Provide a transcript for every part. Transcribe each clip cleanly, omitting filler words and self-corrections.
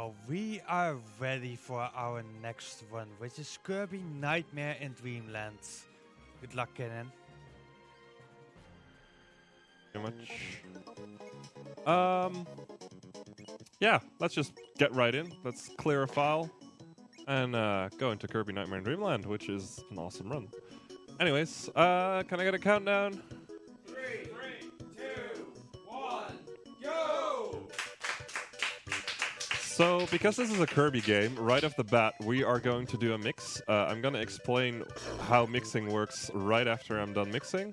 Well, we are ready for our next one, which is Kirby Nightmare in Dreamland. Good luck, Kinnin. Very much. Yeah, let's just get right in. Let's clear a file and go into Kirby Nightmare in Dreamland, which is an awesome run. Anyways, can I get a countdown? 3, 2, 1, go! So, because this is a Kirby game, right off the bat, we are going to do a mix. I'm going to explain how mixing works right after I'm done mixing.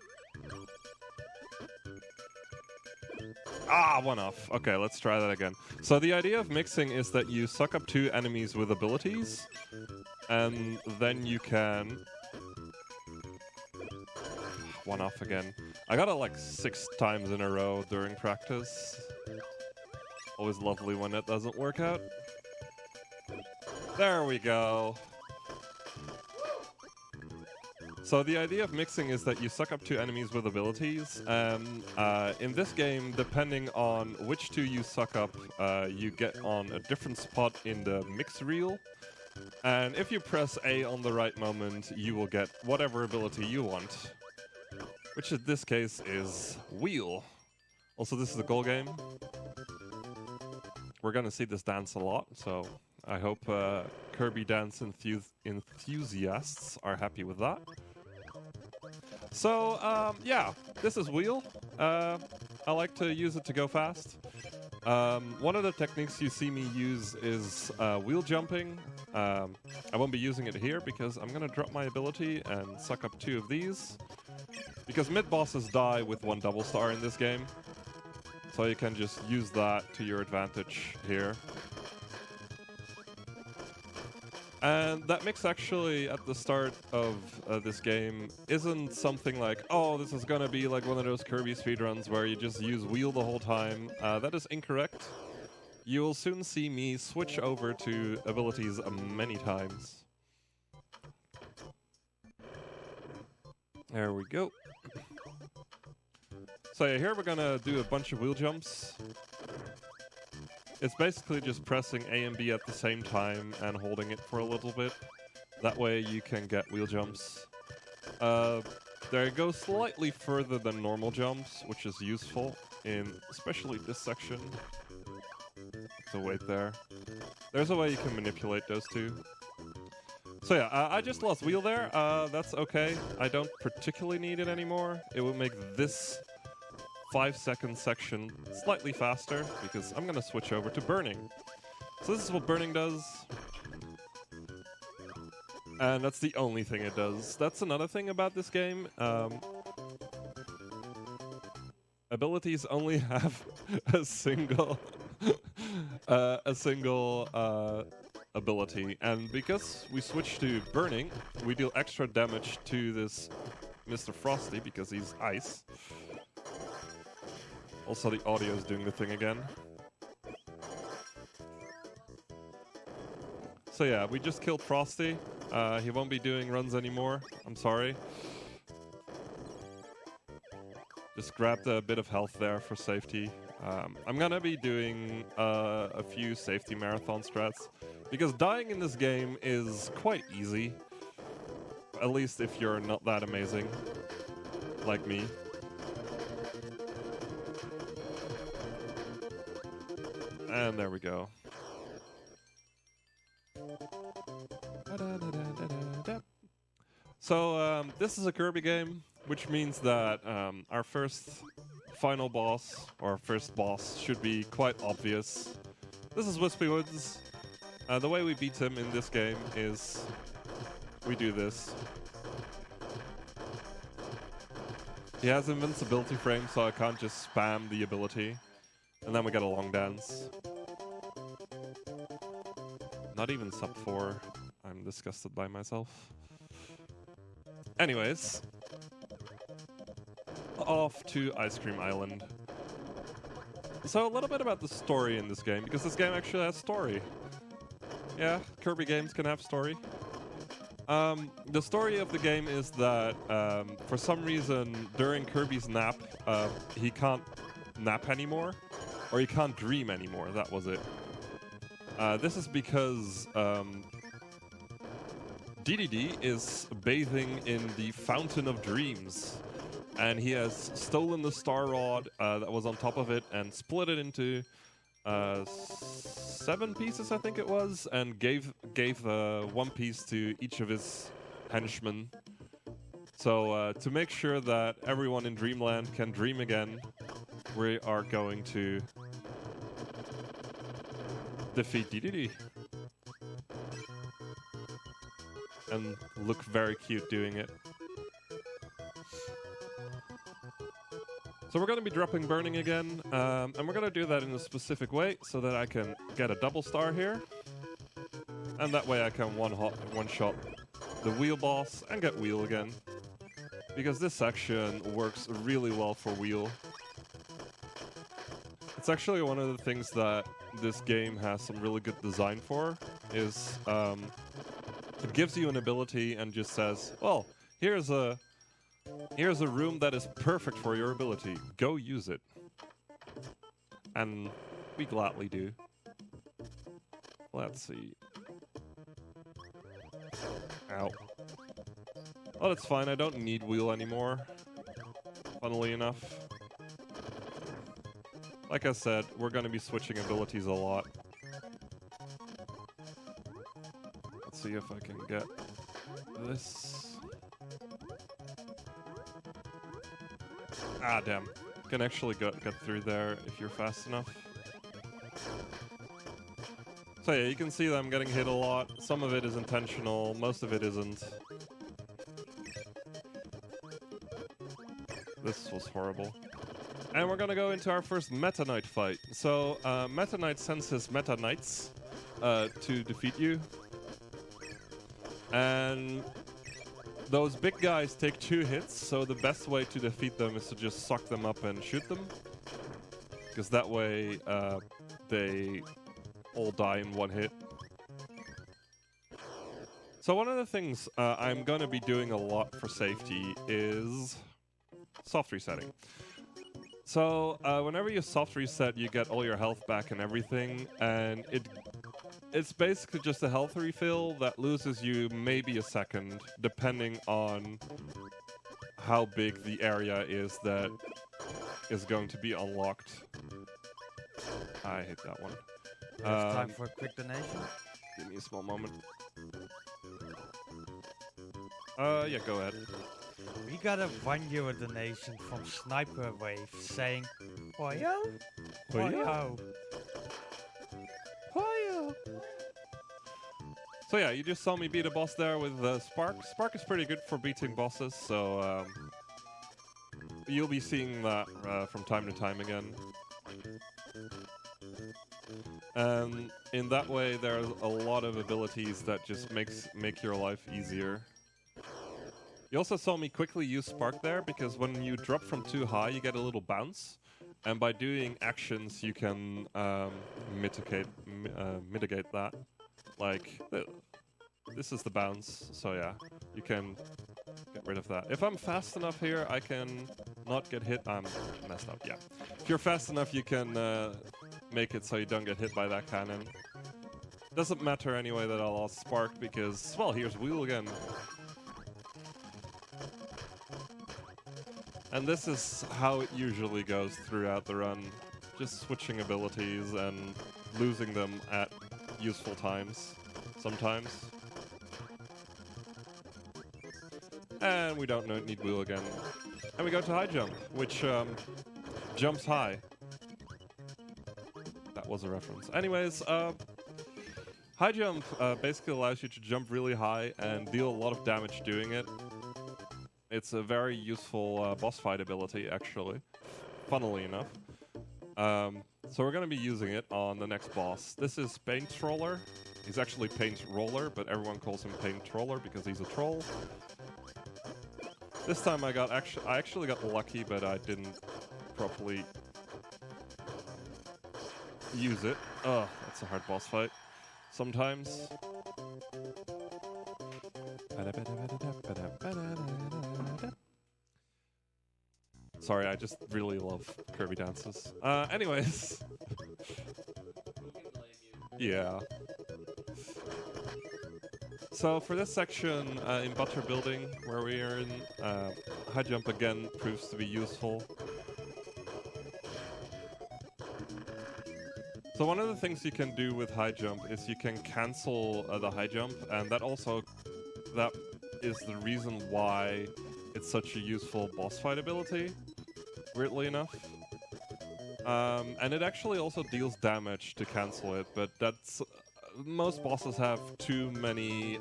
Ah, one off. Okay, let's try that again. So the idea of mixing is that you suck up 2 enemies with abilities, and then you can... One off again. I got it like 6 times in a row during practice. Always lovely when it doesn't work out. There we go. So the idea of mixing is that you suck up 2 enemies with abilities, and in this game, depending on which 2 you suck up, you get on a different spot in the mix reel. And if you press A on the right moment, you will get whatever ability you want, which in this case is Wheel. Also, this is a goal game. We're gonna see this dance a lot, so I hope Kirby dance enthusiasts are happy with that. So, yeah, this is Wheel. I like to use it to go fast. One of the techniques you see me use is wheel jumping. I won't be using it here because I'm going to drop my ability and suck up 2 of these. Because mid-bosses die with 1 double star in this game. So you can just use that to your advantage here. And that mix actually, at the start of this game, isn't something like, oh, this is gonna be like one of those Kirby speedruns where you just use wheel the whole time. That is incorrect. You will soon see me switch over to abilities many times. There we go. So yeah, here we're gonna do a bunch of wheel jumps. It's basically just pressing A and B at the same time and holding it for a little bit. That way you can get wheel jumps. They go slightly further than normal jumps, which is useful in especially this section. So wait there. There's a way you can manipulate those 2. So yeah, I just lost wheel there. That's okay. I don't particularly need it anymore. It will make this 5-second section slightly faster because I'm gonna switch over to burning. So this is what burning does. And that's the only thing it does. That's another thing about this game. Abilities only have a single ability, and because we switch to burning, we deal extra damage to this Mr. Frosty because he's ice. Also, the audio is doing the thing again. So yeah, we just killed Frosty. He won't be doing runs anymore. I'm sorry. Just grabbed a bit of health there for safety. I'm gonna be doing a few safety marathon strats, because dying in this game is quite easy. At least if you're not that amazing, like me. And there we go. So, this is a Kirby game, which means that our first final boss, or first boss, should be quite obvious. This is Wispy Woods. The way we beat him in this game is we do this. He has invincibility frame, so I can't just spam the ability. And then we get a long dance. Not even sub 4. I'm disgusted by myself. Anyways. Off to Ice Cream Island. So a little bit about the story in this game, because this game actually has story. Yeah, Kirby games can have story. The story of the game is that for some reason during Kirby's nap, he can't nap anymore. Or he can't dream anymore, that was it. This is because DDD is bathing in the Fountain of Dreams, and he has stolen the Star Rod that was on top of it and split it into 7 pieces, I think it was, and gave 1 piece to each of his henchmen. So to make sure that everyone in Dreamland can dream again, we are going to defeat DDD. And look very cute doing it. So we're going to be dropping Burning again, and we're going to do that in a specific way so that I can get a double star here. And that way I can one-shot the wheel boss and get wheel again. Because this section works really well for wheel. It's actually one of the things that this game has some really good design for, is it gives you an ability and just says, well, here's a room that is perfect for your ability. Go use it. And we gladly do. Let's see. Ow. Oh, that's fine. I don't need wheel anymore. Funnily enough. Like I said, we're going to be switching abilities a lot. Let's see if I can get this. Ah, damn. Can actually get through there if you're fast enough. So yeah, you can see that I'm getting hit a lot. Some of it is intentional, most of it isn't. This was horrible. And we're gonna go into our first Meta Knight fight. So, Meta Knight sends his Meta Knights to defeat you. And those big guys take 2 hits, so the best way to defeat them is to just suck them up and shoot them. Because that way, they all die in 1 hit. So one of the things I'm going to be doing a lot for safety is soft resetting. So whenever you soft reset, you get all your health back and everything, and it's basically just a health refill that loses you maybe a second, depending on how big the area is that is going to be unlocked. I hate that one. You have time for a quick donation? Give me a small moment. Yeah, go ahead. We got a €1 donation from Sniper Wave saying, Hoyo? Hoyo. Hoyo. So yeah, you just saw me beat a boss there with Spark. Spark is pretty good for beating bosses, so you'll be seeing that from time to time again. In that way, there's a lot of abilities that just make your life easier. You also saw me quickly use Spark there, because when you drop from too high, you get a little bounce. And by doing actions, you can mitigate that. Like, this is the bounce, so yeah, you can get rid of that. If I'm fast enough here, I can not get hit. I'm messed up, yeah. If you're fast enough, you can make it so you don't get hit by that cannon. Doesn't matter anyway that I lost Spark, because, well, here's Wheel again. And this is how it usually goes throughout the run. Just switching abilities and losing them at useful times, sometimes. And we don't need Wheel again. And we go to High Jump, which jumps high. That was a reference. Anyways, High Jump basically allows you to jump really high and deal a lot of damage doing it. It's a very useful boss fight ability, actually, funnily enough. So we're going to be using it on the next boss. This is Paint Troller. He's actually Paint Roller, but everyone calls him Paint Troller because he's a troll. This time I actually got lucky, but I didn't properly use it. Ugh, that's a hard boss fight. Sometimes. Sorry, I just really love Kirby dances. Anyways. Yeah. So for this section in Butter Building, where we are in, high jump again proves to be useful. So one of the things you can do with high jump is you can cancel the high jump, and that is the reason why it's such a useful boss fight ability, weirdly enough. And it actually also deals damage to cancel it, but that's... most bosses have too many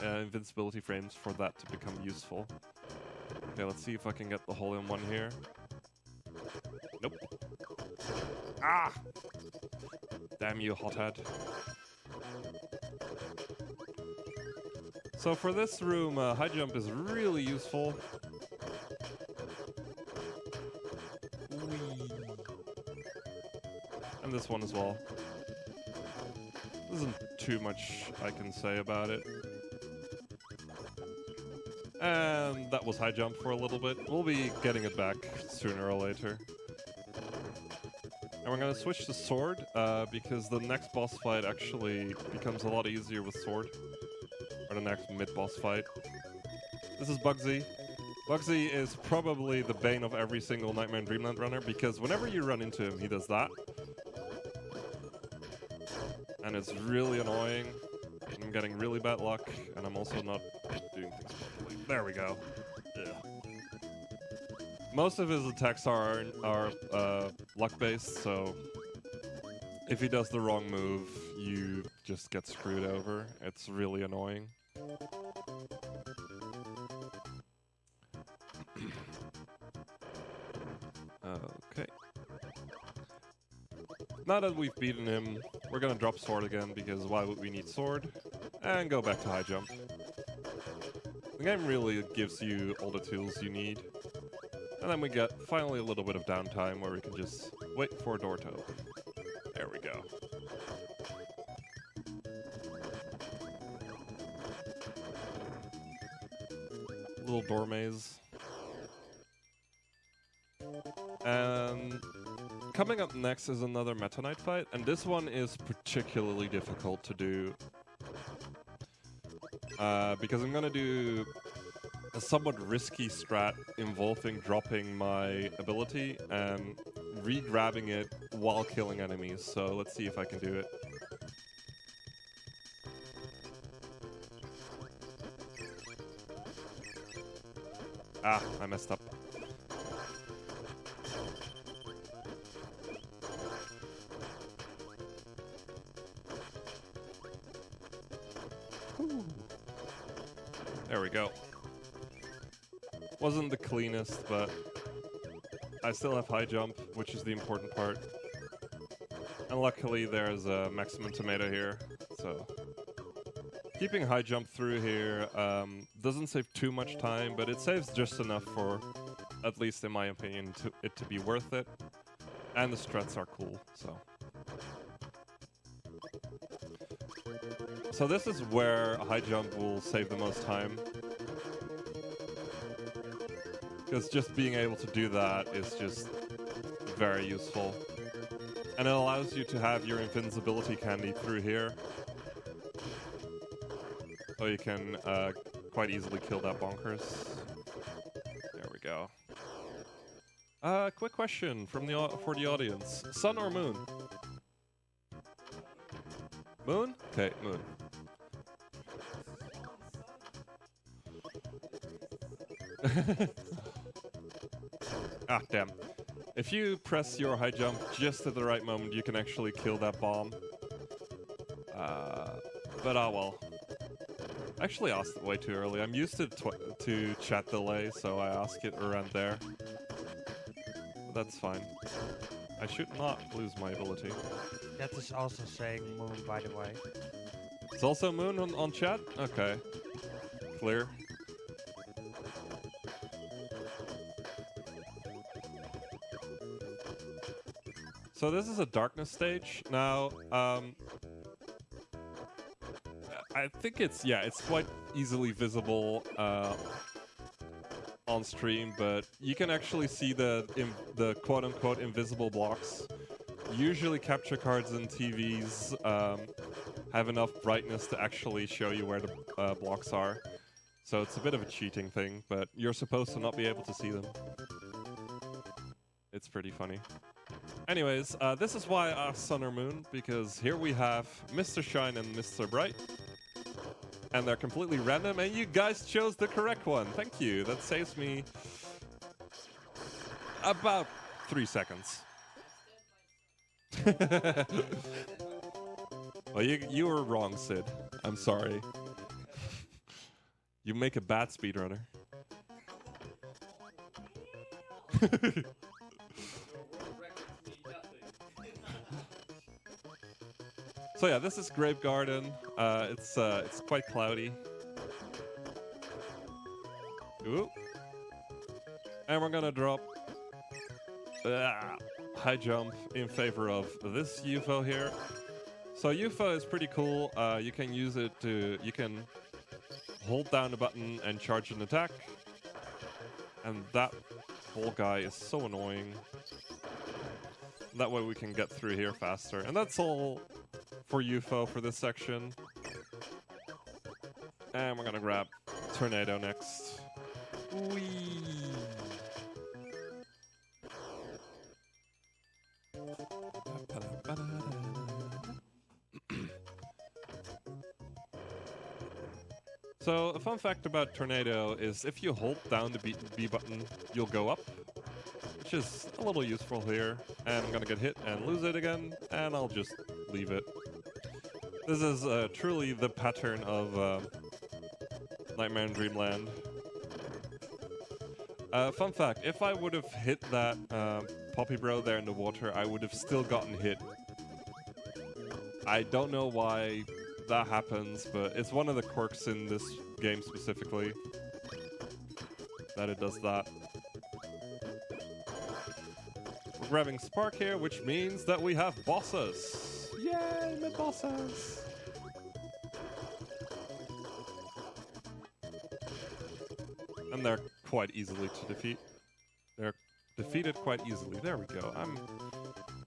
invincibility frames for that to become useful. Okay, let's see if I can get the hole in one here. Nope. Ah! Damn you, hothead. So for this room, high jump is really useful. Whee. And this one as well. There isn't too much I can say about it. And that was high jump for a little bit. We'll be getting it back sooner or later. And we're going to switch to sword, because the next boss fight actually becomes a lot easier with sword. Or the next mid-boss fight. This is Bugsy. Bugsy is probably the bane of every single Nightmare in Dreamland runner, because whenever you run into him, he does that. And it's really annoying. I'm getting really bad luck, and I'm also not doing things properly. There we go. Yeah. Most of his attacks are luck-based, so if he does the wrong move, you just get screwed over. It's really annoying. Okay. Now that we've beaten him, we're gonna drop sword again, because why would we need sword? And go back to high jump. The game really gives you all the tools you need. And then we get finally a little bit of downtime where we can just wait for a door to open. There we go. Little door maze. And coming up next is another Meta Knight fight, and this one is particularly difficult to do. Because I'm gonna do a somewhat risky strat involving dropping my ability and re-grabbing it while killing enemies. So let's see if I can do it. Ah, I messed up. Whew. There we go. Wasn't the cleanest, but I still have high jump, which is the important part. And luckily there's a maximum tomato here, so... Keeping high jump through here doesn't save too much time, but it saves just enough for, at least in my opinion, it to be worth it. And the struts are cool, so... So this is where high jump will save the most time. Because just being able to do that is just very useful. And it allows you to have your invincibility candy through here. So you can quite easily kill that bonkers. There we go. Quick question from for the audience. Sun or moon? Moon? Okay, moon. Ah, damn. If you press your high jump just at the right moment, you can actually kill that bomb. But ah well. I actually asked it way too early. I'm used to chat delay, so I ask it around there. But that's fine. I should not lose my ability. That is also saying moon, by the way. It's also moon on chat? Okay. Clear. So this is a darkness stage. Now, I think it's quite easily visible on stream, but you can actually see the quote-unquote invisible blocks usually capture cards and TVs have enough brightness to actually show you where the blocks are. So it's a bit of a cheating thing, but you're supposed to not be able to see them. It's pretty funny. Anyways, this is why I asked Sun or Moon, because here we have Mr. Shine and Mr. Bright. And they're completely random, and you guys chose the correct one. Thank you. That saves me about 3 seconds. Well, you were wrong, Sid. I'm sorry. You make a bad speedrunner. So yeah, this is Grape Garden. It's quite cloudy. Ooh. And we're gonna drop high jump in favor of this UFO here. So UFO is pretty cool. You can use it to, you can hold down the button and charge an attack. And that whole guy is so annoying. That way we can get through here faster. And that's all for UFO for this section. And we're gonna grab Tornado next. Whee! So, a fun fact about Tornado is if you hold down the B button, you'll go up, which is a little useful here. And I'm gonna get hit and lose it again, and I'll just leave it. This is truly the pattern of Nightmare in Dreamland. Fun fact, if I would have hit that Poppy Bro there in the water, I would have still gotten hit. I don't know why that happens, but it's one of the quirks in this game specifically that it does that. We're grabbing Spark here, which means that we have bosses. Yay, my bosses! And they're quite easily to defeat. They're defeated quite easily. There we go.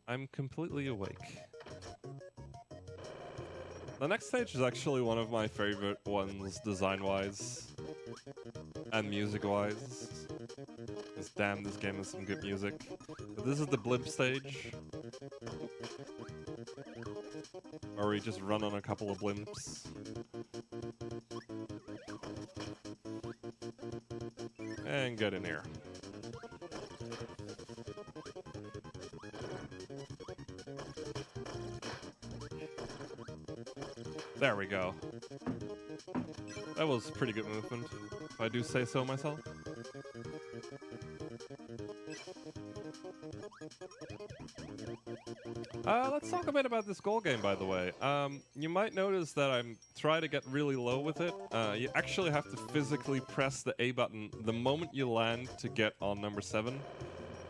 I'm completely awake. The next stage is actually one of my favorite ones, design-wise and music-wise. Because damn, this game has some good music. But this is the blimp stage, where we just run on a couple of blimps. And get in here. There we go. That was pretty good movement, if I do say so myself. Let's talk a bit about this goal game, by the way. You might notice that I'm trying to get really low with it. You actually have to physically press the A button the moment you land to get on number 7.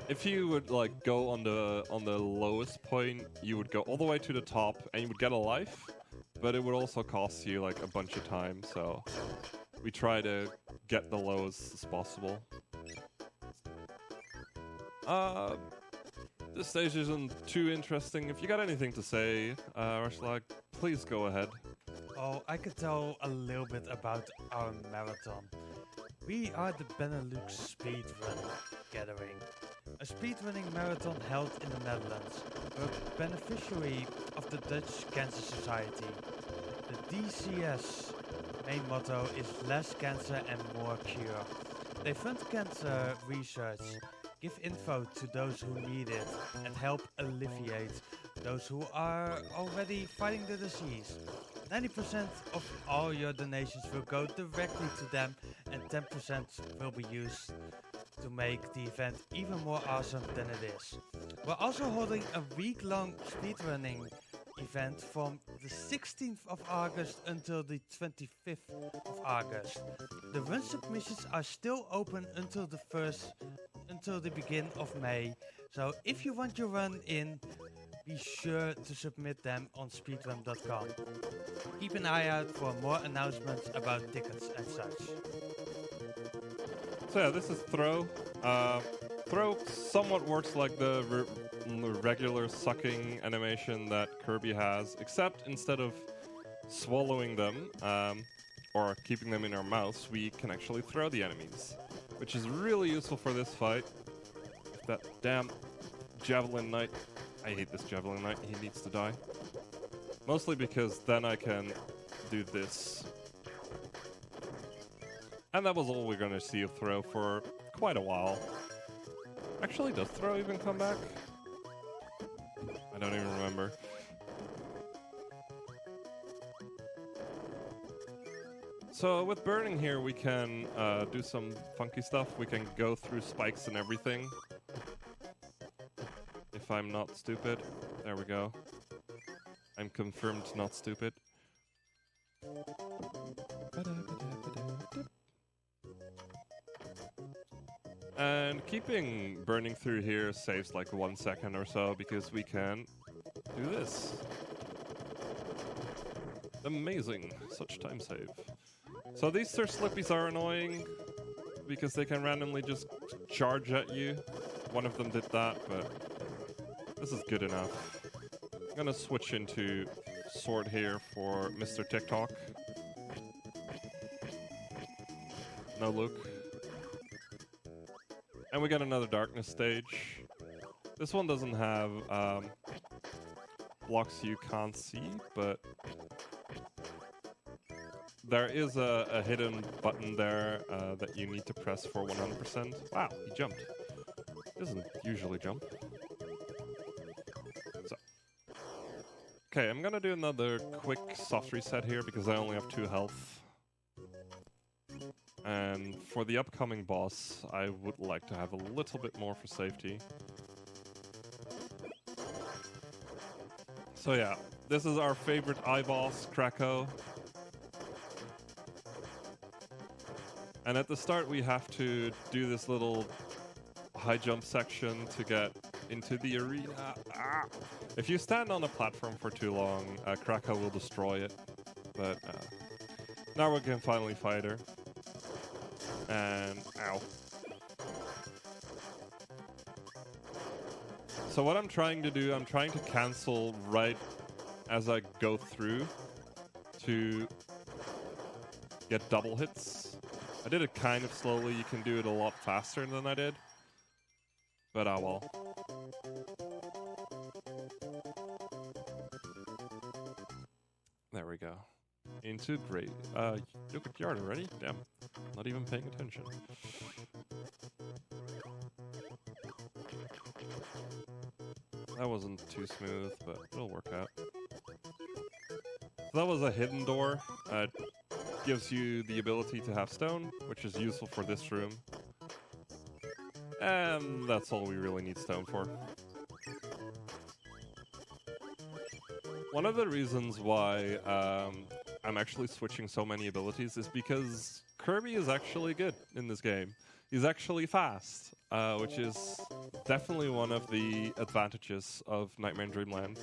If you would like go on the lowest point, you would go all the way to the top and you would get a life. But it would also cost you like a bunch of time, so we try to get the lowest as possible. This stage isn't too interesting. If you got anything to say, Rushlag, please go ahead. Oh, I could tell a little bit about our marathon. We are the Benelux Speedrun Gathering, a speedrunning marathon held in the Netherlands. We're a beneficiary of the Dutch Cancer Society. The DCS main motto is less cancer and more cure. They fund cancer research, give info to those who need it, and help alleviate those who are already fighting the disease. 90% of all your donations will go directly to them, and 10% will be used to make the event even more awesome than it is. We're also holding a week-long speedrunning event from the 16th of August until the 25th of August. The run submissions are still open until the beginning of May. So if you want your run in, be sure to submit them on speedrun.com. Keep an eye out for more announcements about tickets and such. So yeah, this is Throw. throw somewhat works like the regular sucking animation that Kirby has, except instead of swallowing them or keeping them in our mouths, we can actually throw the enemies, which is really useful for this fight. That damn Javelin Knight. I hate this Javelin Knight. He needs to die. Mostly because then I can do this. And that was all we're going to see of throw for quite a while. Actually, does throw even come back? I don't even remember. So with burning here, we can do some funky stuff. We can go through spikes and everything. If I'm not stupid. There we go. I'm confirmed not stupid. And keeping burning through here saves like 1 second or so because we can do this. Amazing. Such time save. So these Sir Slippies are annoying because they can randomly just charge at you. One of them did that, but this is good enough. I'm gonna switch into sword here for Mr. TikTok. No Luke. And we got another darkness stage. This one doesn't have blocks you can't see, but there is a hidden button there that you need to press for 100%. Wow, he jumped. He doesn't usually jump. So. Okay, I'm gonna do another quick soft reset here because I only have 2 health. And for the upcoming boss, I would like to have a little bit more for safety. So yeah, this is our favorite boss, Krakow. And at the start we have to do this little high jump section to get into the arena. Ah! If you stand on a platform for too long, Krakow will destroy it. But now we can finally fight her. And ow. So what I'm trying to do, I'm trying to cancel right as I go through to get double hits. I did it kind of slowly. You can do it a lot faster than I did. But ah well. There we go. Into great. Look at yard already? Damn. Not even paying attention. That wasn't too smooth, but it'll work out. So that was a hidden door. It gives you the ability to have stone, which is useful for this room. And that's all we really need stone for. One of the reasons why I'm actually switching so many abilities is because Kirby is actually good in this game. He's actually fast, which is definitely one of the advantages of Nightmare in Dreamland,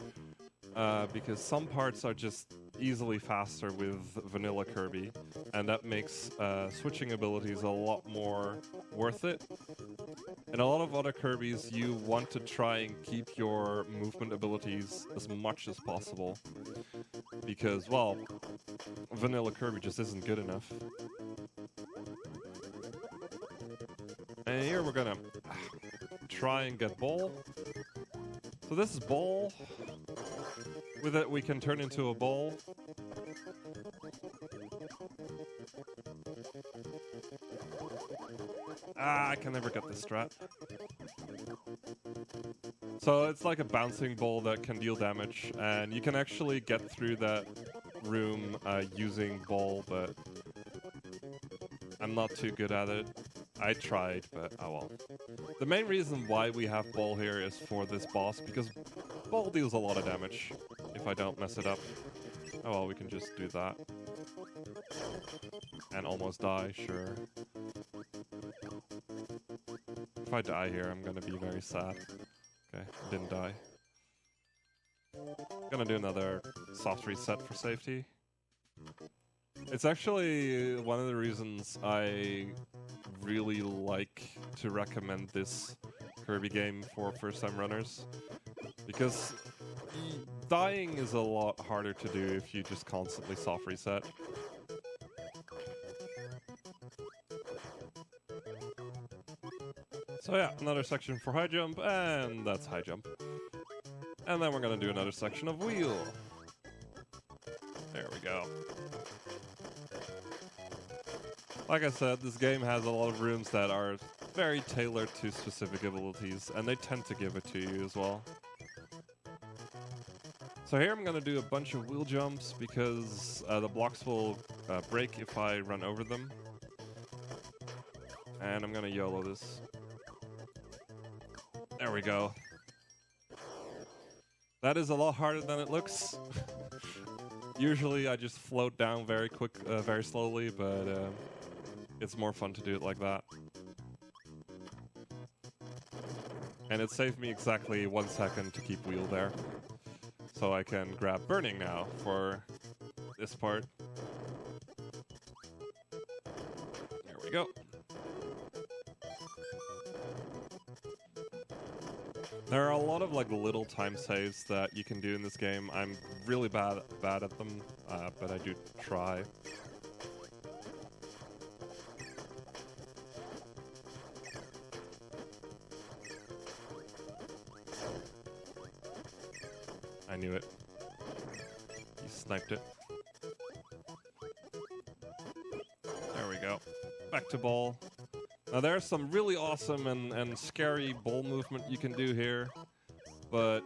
because some parts are just easily faster with vanilla Kirby, and that makes switching abilities a lot more worth it. In a lot of other Kirbys, you want to try and keep your movement abilities as much as possible, because, well, vanilla Kirby just isn't good enough. And here we're gonna try and get ball. So this is ball. With it, we can turn into a ball. Ah, I can never get this strat. So it's like a bouncing ball that can deal damage, and you can actually get through that room using ball, but I'm not too good at it. I tried, but oh well. The main reason why we have ball here is for this boss, because ball deals a lot of damage if I don't mess it up. Oh well, we can just do that. And almost die, sure. If I die here, I'm gonna be very sad. Okay, didn't die. Gonna do another soft reset for safety. It's actually one of the reasons I really like to recommend this Kirby game for first-time runners, because dying is a lot harder to do if you just constantly soft reset. So yeah, another section for high jump, and that's high jump. And then we're gonna do another section of wheel. There we go. Like I said, this game has a lot of rooms that are very tailored to specific abilities, and they tend to give it to you as well. So here I'm gonna do a bunch of wheel jumps because the blocks will break if I run over them. And I'm gonna YOLO this. There we go. That is a lot harder than it looks. Usually I just float down very very slowly, but it's more fun to do it like that. And it saved me exactly 1 second to keep wheel there. So I can grab burning now for this part. There we go. There are a lot of like little time saves that you can do in this game. I'm really bad at them, but I do try. I knew it. You sniped it. There we go. Back to ball. Now there's some really awesome and scary ball movement you can do here, but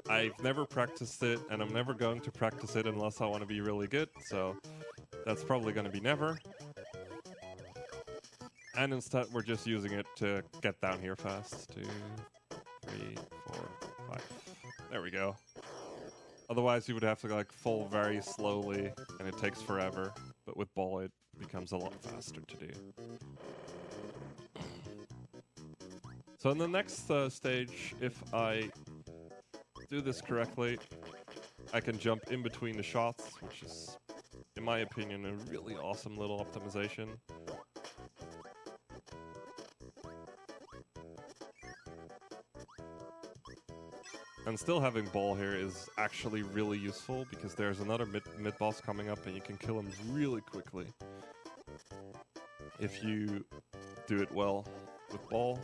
I've never practiced it, and I'm never going to practice it unless I want to be really good, so that's probably going to be never. And instead we're just using it to get down here fast. 2, 3, 4, 5. There we go. Otherwise you would have to like fall very slowly, and it takes forever, but with ball it becomes a lot faster to do. So in the next stage, if I do this correctly, I can jump in between the shots, which is, in my opinion, a really awesome little optimization. And still having ball here is actually really useful, because there's another mid-boss coming up and you can kill him really quickly if you do it well with ball.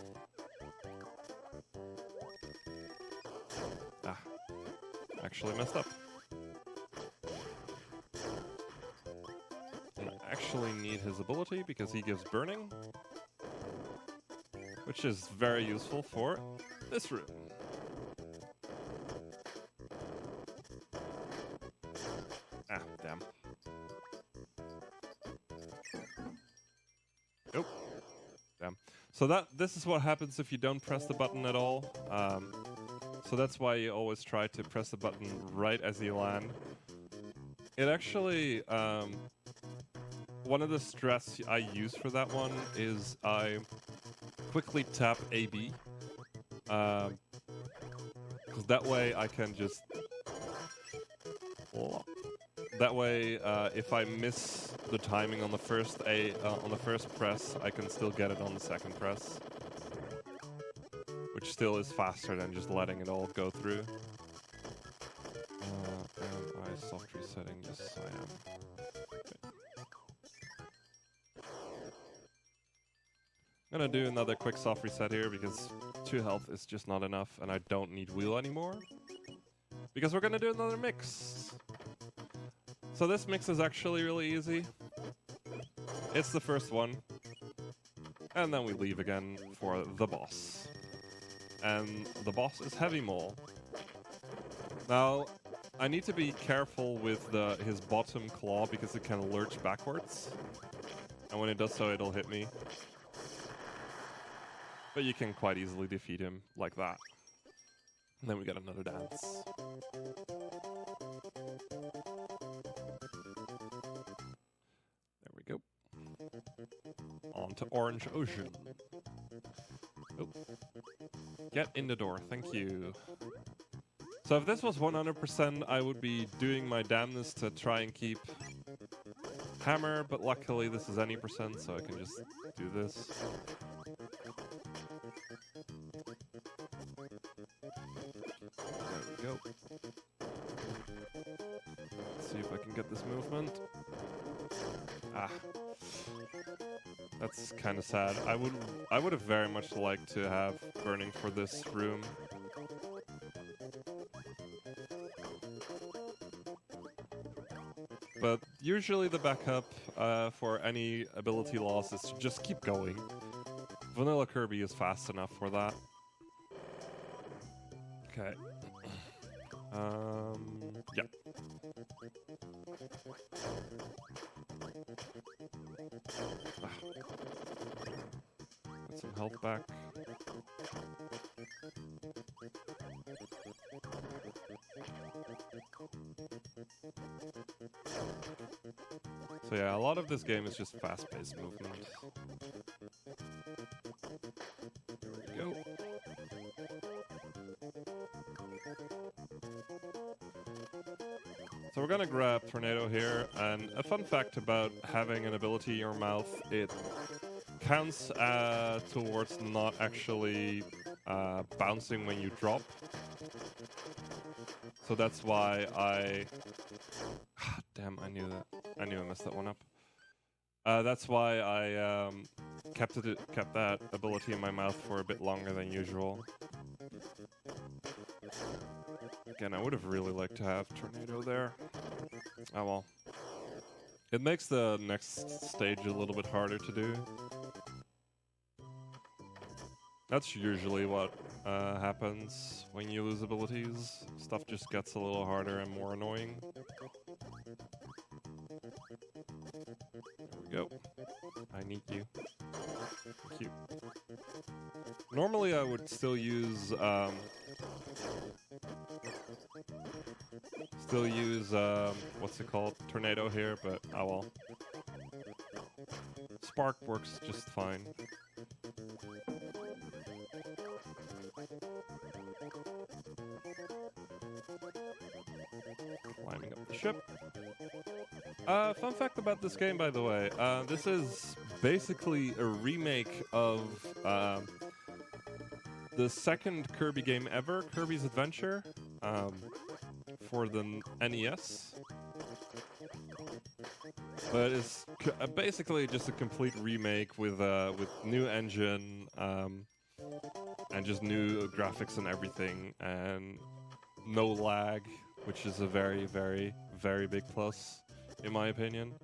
Actually messed up. And I actually need his ability because he gives burning, which is very useful for this room. Ah, damn. Nope. Damn. So this is what happens if you don't press the button at all. So that's why you always try to press the button right as you land. It actually, one of the stress I use for that one is I quickly tap AB. Because that way I can just... That way, if I miss the timing on the first press, I can still get it on the second press. Which still is faster than just letting it all go through. Am I soft resetting? Yes, I am. Okay. I'm gonna do another quick soft reset here because 2 health is just not enough, and I don't need wheel anymore. Because we're gonna do another mix. So this mix is actually really easy. It's the first one. And then we leave again for the boss. And the boss is Heavy Mole. Now, I need to be careful with his bottom claw because it can lurch backwards. And when it does so, it'll hit me. But you can quite easily defeat him like that. And then we get another dance. There we go. On to Orange Ocean. Oh. Get in the door, thank you. So if this was 100%, I would be doing my damnness to try and keep hammer, but luckily this is any %, so I can just do this. we go. Let's see if I can get this movement. Ah. That's kind of sad. I would have very much liked to have burning for this room. But usually the backup for any ability loss is to just keep going. Vanilla Kirby is fast enough for that. Okay. Yeah. Get some health back. So yeah, a lot of this game is just fast-paced movement. There we go. So we're gonna grab Tornado here, and a fun fact about having an ability in your mouth, it counts towards not actually bouncing when you drop. So that's why I... Damn, I knew that. I knew I messed that one up. That's why I kept that ability in my mouth for a bit longer than usual. Again, I would have really liked to have Tornado there. Oh well. It makes the next stage a little bit harder to do. That's usually what happens when you lose abilities. Stuff just gets a little harder and more annoying. There we go. I need you. Thank you. Normally I would still use what's it called? Tornado here, but oh well. Spark works just fine. Climbing up the ship. Fun fact about this game, by the way. This is basically a remake of the second Kirby game ever, Kirby's Adventure, for the NES. But it's basically just a complete remake with new engine and just new graphics and everything, and no lag, which is a very, very, very big plus, in my opinion.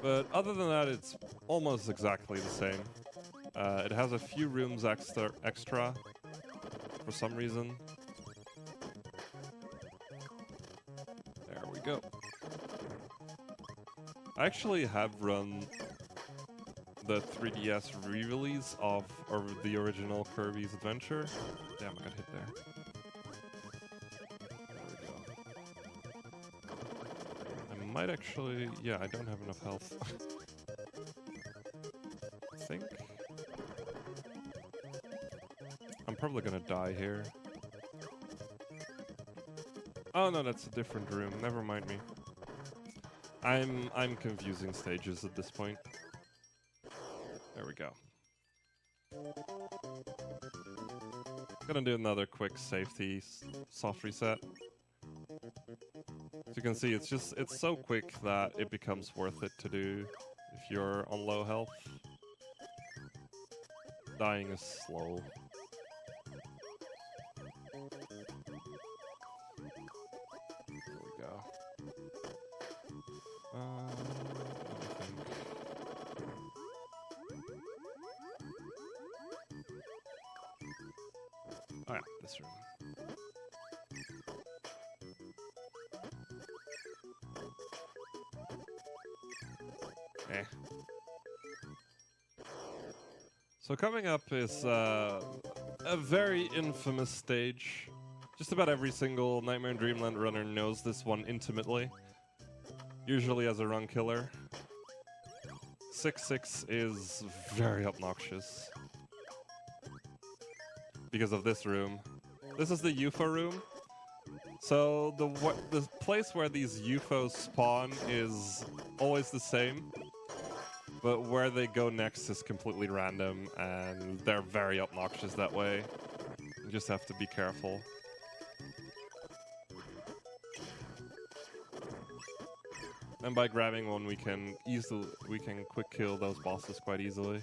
But other than that, it's almost exactly the same. It has a few rooms extra for some reason. There we go. I actually have run the 3DS re-release of the original Kirby's Adventure. Damn, I got hit there. Might actually... Yeah, I don't have enough health. I think. I'm probably gonna die here. Oh no, that's a different room. Never mind me. I'm confusing stages at this point. There we go. Gonna do another quick safety soft reset. As you can see, it's so quick that it becomes worth it to do if you're on low health. Dying is slow. There we go. Let me think. Oh yeah, this room. Eh. So coming up is a very infamous stage. Just about every single Nightmare in Dreamland runner knows this one intimately. Usually as a run killer. 6-6 is very obnoxious. Because of this room. This is the UFO room. So the place where these UFOs spawn is always the same. But where they go next is completely random, and they're very obnoxious that way. You just have to be careful. And by grabbing one, we can quick kill those bosses quite easily.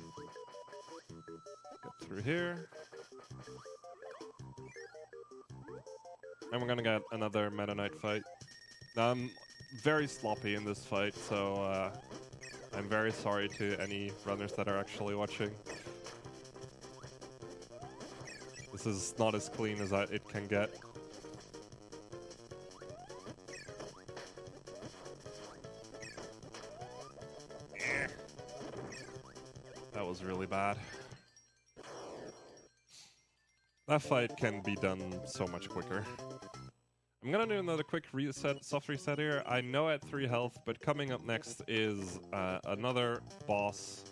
Get through here. And we're gonna get another Meta Knight fight. Now, I'm very sloppy in this fight, so I'm very sorry to any runners that are actually watching. This is not as clean as it can get. That was really bad. That fight can be done so much quicker. I'm gonna do another quick reset, soft reset here. I know at 3 health, but coming up next is another boss,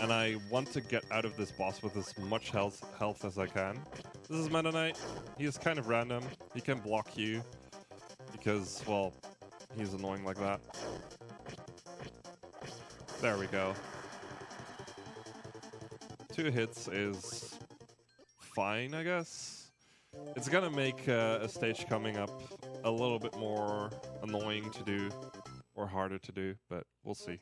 and I want to get out of this boss with as much health as I can. This is Meta Knight. He is kind of random. He can block you because, well, he's annoying like that. There we go. 2 hits is fine, I guess. It's gonna make a stage coming up a little bit more annoying to do, or harder to do, but we'll see.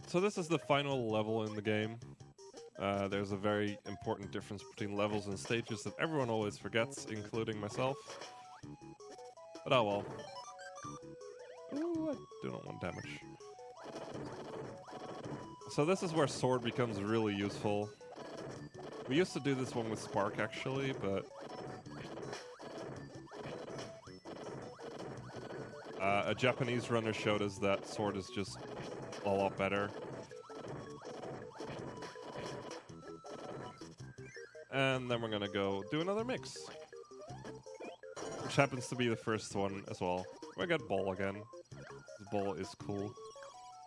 So this is the final level in the game. There's a very important difference between levels and stages that everyone always forgets, including myself. But oh well. Ooh, I do not want damage. So this is where sword becomes really useful. We used to do this one with Spark, actually, but a Japanese runner showed us that sword is just a lot better. And then we're gonna go do another mix, which happens to be the first one as well. We got Ball again. The Ball is cool.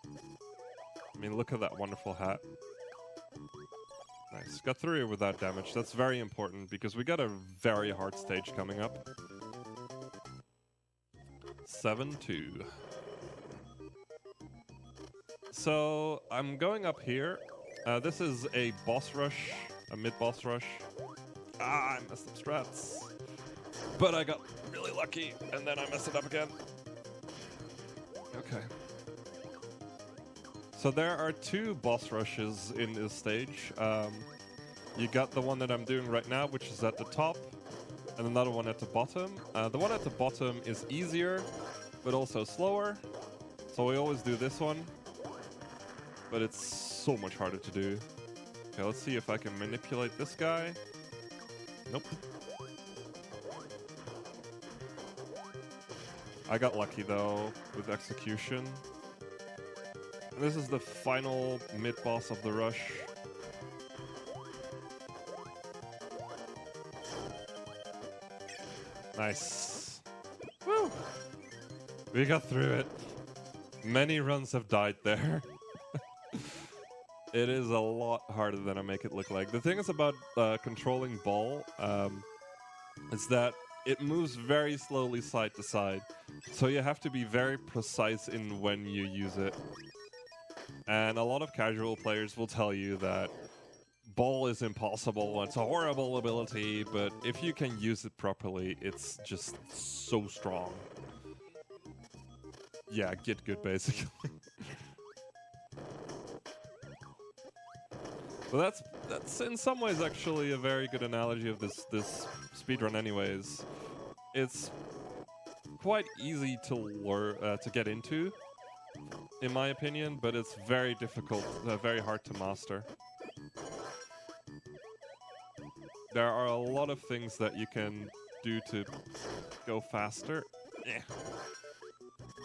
I mean, look at that wonderful hat. Nice. Got through it without damage. That's very important because we got a very hard stage coming up. 7-2. So I'm going up here. This is a boss rush, a mid-boss rush. I messed up strats. But I got really lucky, and then I messed it up again. Okay. So there are 2 boss rushes in this stage. You got the one that I'm doing right now, which is at the top, and another one at the bottom. The one at the bottom is easier, but also slower. So we always do this one, but it's so much harder to do. Okay, let's see if I can manipulate this guy. Nope. I got lucky though with execution. And this is the final mid-boss of the rush. Nice. Woo! We got through it. Many runs have died there. It is a lot harder than I make it look like. The thing is about controlling Ball is that it moves very slowly side to side. So you have to be very precise in when you use it. And a lot of casual players will tell you that Ball is impossible, it's a horrible ability, but if you can use it properly, it's just so strong. Yeah, get good, basically. Well, that's in some ways actually a very good analogy of this speedrun anyways. It's quite easy to learn, to get into, in my opinion, but it's very difficult, very hard to master. There are a lot of things that you can do to go faster.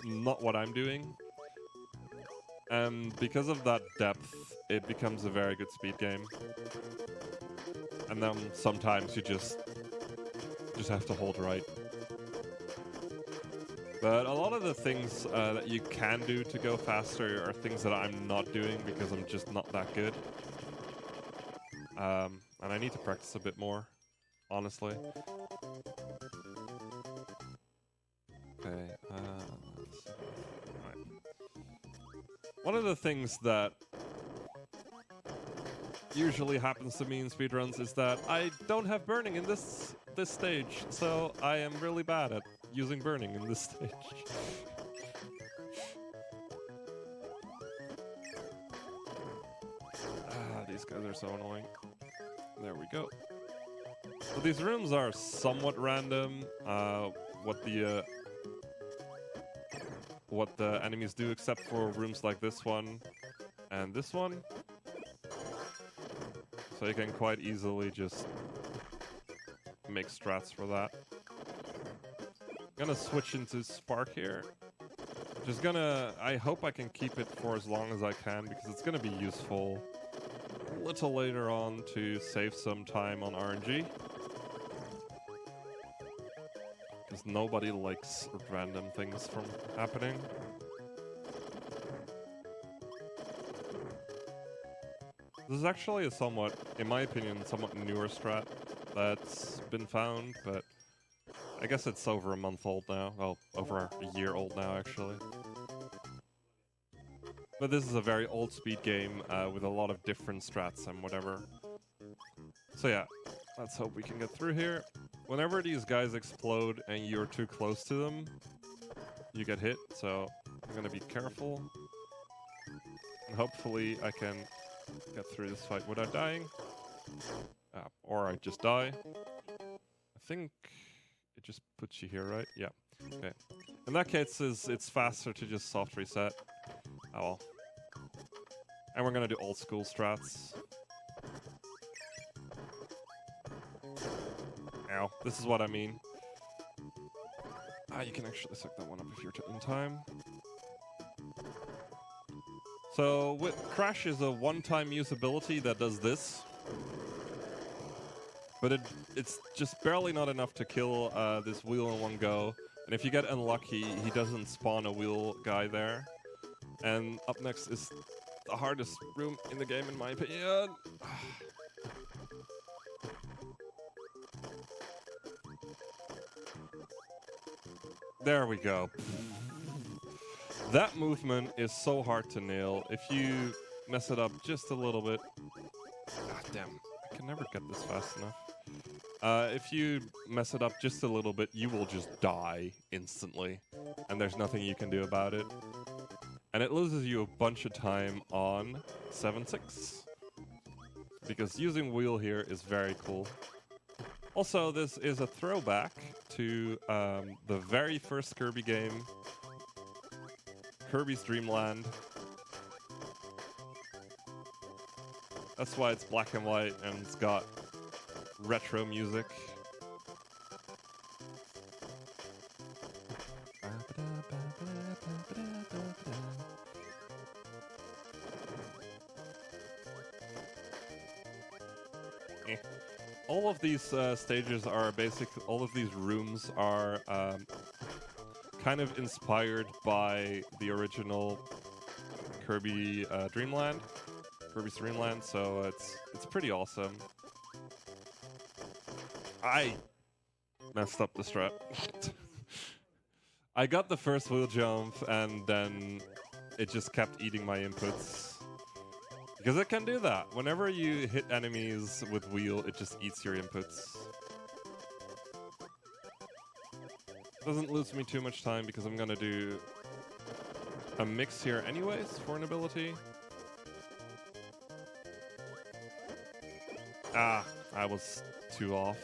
Not what I'm doing. And because of that depth, it becomes a very good speed game. And then sometimes you just have to hold right. But a lot of the things that you can do to go faster are things that I'm not doing because I'm just not that good. And I need to practice a bit more, honestly. Okay, let's see. Alright. One of the things that usually happens to me in speedruns is that I don't have burning in this stage, so I am really bad at using burning in this stage. are so annoying. There we go. So these rooms are somewhat random. What the enemies do, except for rooms like this one and this one. So you can quite easily just make strats for that. I'm gonna switch into Spark here. I hope I can keep it for as long as I can, because it's gonna be useful a little later on to save some time on RNG. Because nobody likes random things from happening. This is actually a somewhat, in my opinion, somewhat newer strat that's been found, but I guess it's over a month old now. Well, over a year old now, actually. But this is a very old speed game with a lot of different strats and whatever. So yeah, let's hope we can get through here. Whenever these guys explode and you're too close to them, you get hit, so I'm gonna be careful. And hopefully I can get through this fight without dying. Or I just die. I think it just puts you here, right? Yeah. Okay. In that case, it's faster to just soft reset. Oh well. And we're gonna do old school strats. Ow. This is what I mean. You can actually suck that one up if you're in time. So, Crash is a one-time use ability that does this. But it's just barely not enough to kill this wheel in one go. And if you get unlucky, he doesn't spawn a wheel guy there. And up next is the hardest room in the game, in my opinion. There we go. That movement is so hard to nail. If you mess it up just a little bit... damn. I can never get this fast enough. If you mess it up just a little bit, you will just die instantly. And there's nothing you can do about it. And it loses you a bunch of time on 7-6. Because using wheel here is very cool. Also, this is a throwback to the very first Kirby game, Kirby's Dream Land. That's why it's black and white and it's got retro music. All of these stages are all of these rooms are kind of inspired by the original Kirby Kirby's Dream Land, so it's pretty awesome. I messed up the strat. I got the first wheel jump and then it just kept eating my inputs. Because it can do that. Whenever you hit enemies with wheel, it just eats your inputs. Doesn't lose me too much time because I'm gonna do a mix here anyways for an ability. I was too off.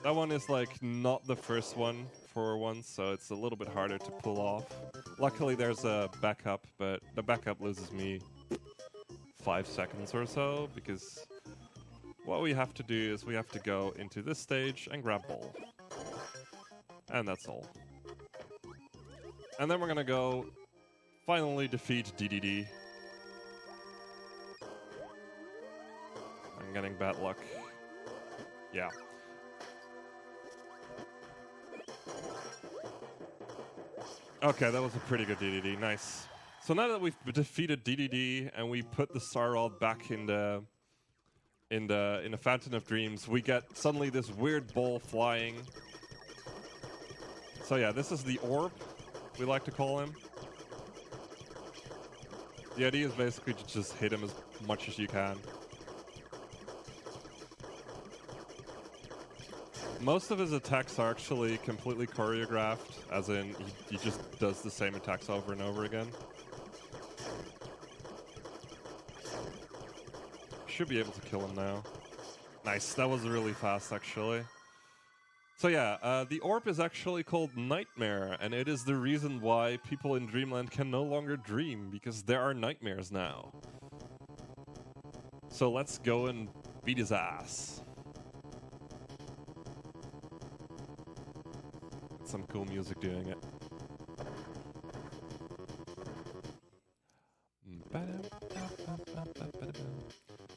That one is like not the first one for once, so it's a little bit harder to pull off. Luckily there's a backup, but the backup loses me 5 seconds or so, because what we have to do is we have to go into this stage and grab ball. And that's all. And then we're gonna go finally defeat DDD. I'm getting bad luck. Yeah. Okay, that was a pretty good DDD. Nice. So now that we've defeated DDD and we put the Star Rod back in the Fountain of Dreams, we get suddenly this weird ball flying. So yeah, this is the orb, we like to call him. The idea is basically to just hit him as much as you can. Most of his attacks are actually completely choreographed, as in he just does the same attacks over and over again. should be able to kill him now. Nice, that was really fast actually. So yeah, the orb is actually called Nightmare, and it is the reason why people in Dreamland can no longer dream, because there are nightmares now. So let's go and beat his ass. Some cool music doing it.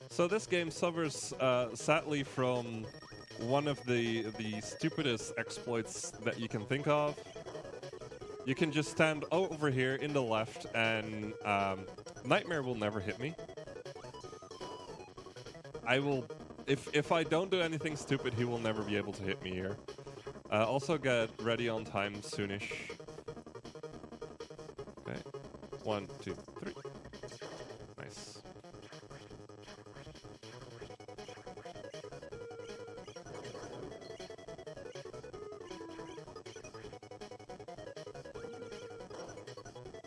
So this game suffers sadly from one of the stupidest exploits that you can think of. You can just stand over here in the left and Nightmare will never hit me. I will, if I don't do anything stupid, he will never be able to hit me here. Also get ready on time soonish. Okay, 1, 2, 3. Nice.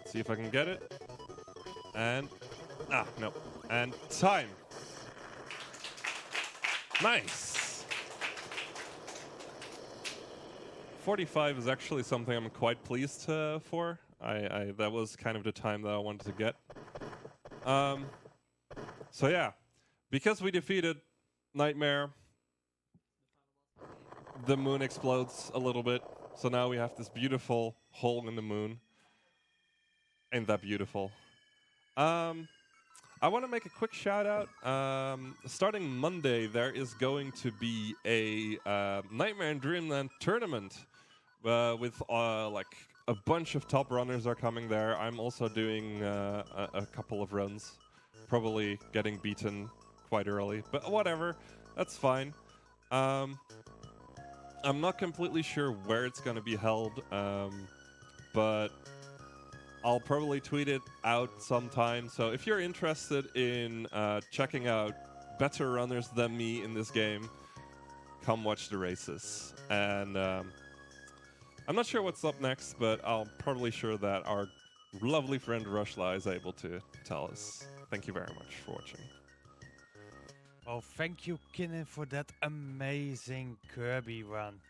See if I can get it. And no. And time. Nice. 45 is actually something I'm quite pleased for. That was kind of the time that I wanted to get. So yeah, because we defeated Nightmare, the moon explodes a little bit. So now we have this beautiful hole in the moon. Ain't that beautiful? I want to make a quick shout out. Starting Monday, there is going to be a Nightmare in Dreamland tournament with like a bunch of top runners are coming there. I'm also doing a couple of runs, probably getting beaten quite early, but whatever, that's fine. I'm not completely sure where it's going to be held, but I'll probably tweet it out sometime. So if you're interested in checking out better runners than me in this game, come watch the races. And I'm not sure what's up next, but I'll probably sure that our lovely friend Rushla is able to tell us. Thank you very much for watching. Well, thank you, Kinnin, for that amazing Kirby run.